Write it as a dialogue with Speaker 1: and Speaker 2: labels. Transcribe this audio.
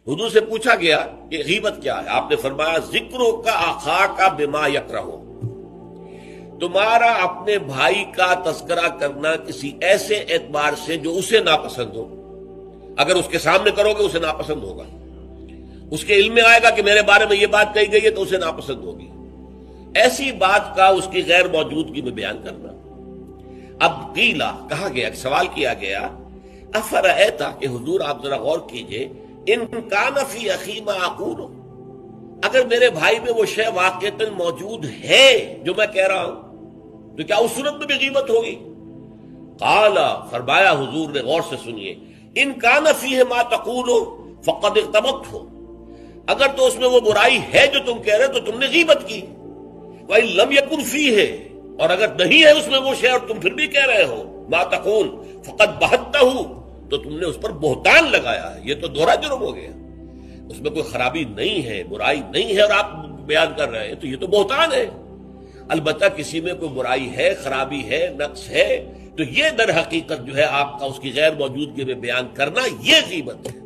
Speaker 1: حضور سے پوچھا گیا کہ غیبت کیا ہے؟ آپ نے فرمایا ذکرو کا آخا کا بما یکرہو، تمہارا اپنے بھائی کا تذکرہ کرنا کسی ایسے اعتبار سے جو اسے ناپسند ہو۔ اگر اس کے سامنے کرو گے اسے ناپسند ہوگا، اس کے علم میں آئے گا کہ میرے بارے میں یہ بات کہی گئی ہے تو اسے ناپسند ہوگی۔ ایسی بات کا اس کی غیر موجودگی میں بیان کرنا۔ اب قیلا کہا گیا، سوال کیا گیا، افرأیت کہ حضور آپ ذرا غور کیجئے، ان کان فی اخی ما اقول، اگر میرے بھائی میں وہ شے واقعتاً موجود ہے جو میں کہہ رہا ہوں تو کیا اس صورت میں بھی غیبت ہوگی؟ قال، فرمایا حضور نے، غور سے سنیے، ان کان فیہ ما تقول فقد اغتبت ہو، اگر تو اس میں وہ برائی ہے جو تم کہہ رہے تو تم نے غیبت کی، وَإِن لَمْ يَكُنْ فِيهِ، اور اگر نہیں ہے اس میں وہ شے اور تم پھر بھی کہہ رہے ہو ما تقول فقد بہتہ، تو تم نے اس پر بہتان لگایا ہے، یہ تو دوہرا جرم ہو گیا۔ اس میں کوئی خرابی نہیں ہے، برائی نہیں ہے اور آپ بیان کر رہے ہیں تو یہ تو بہتان ہے۔ البتہ کسی میں کوئی برائی ہے، خرابی ہے، نقص ہے تو یہ در حقیقت جو ہے آپ کا اس کی غیر موجودگی میں بیان کرنا، یہ غیبت ہے۔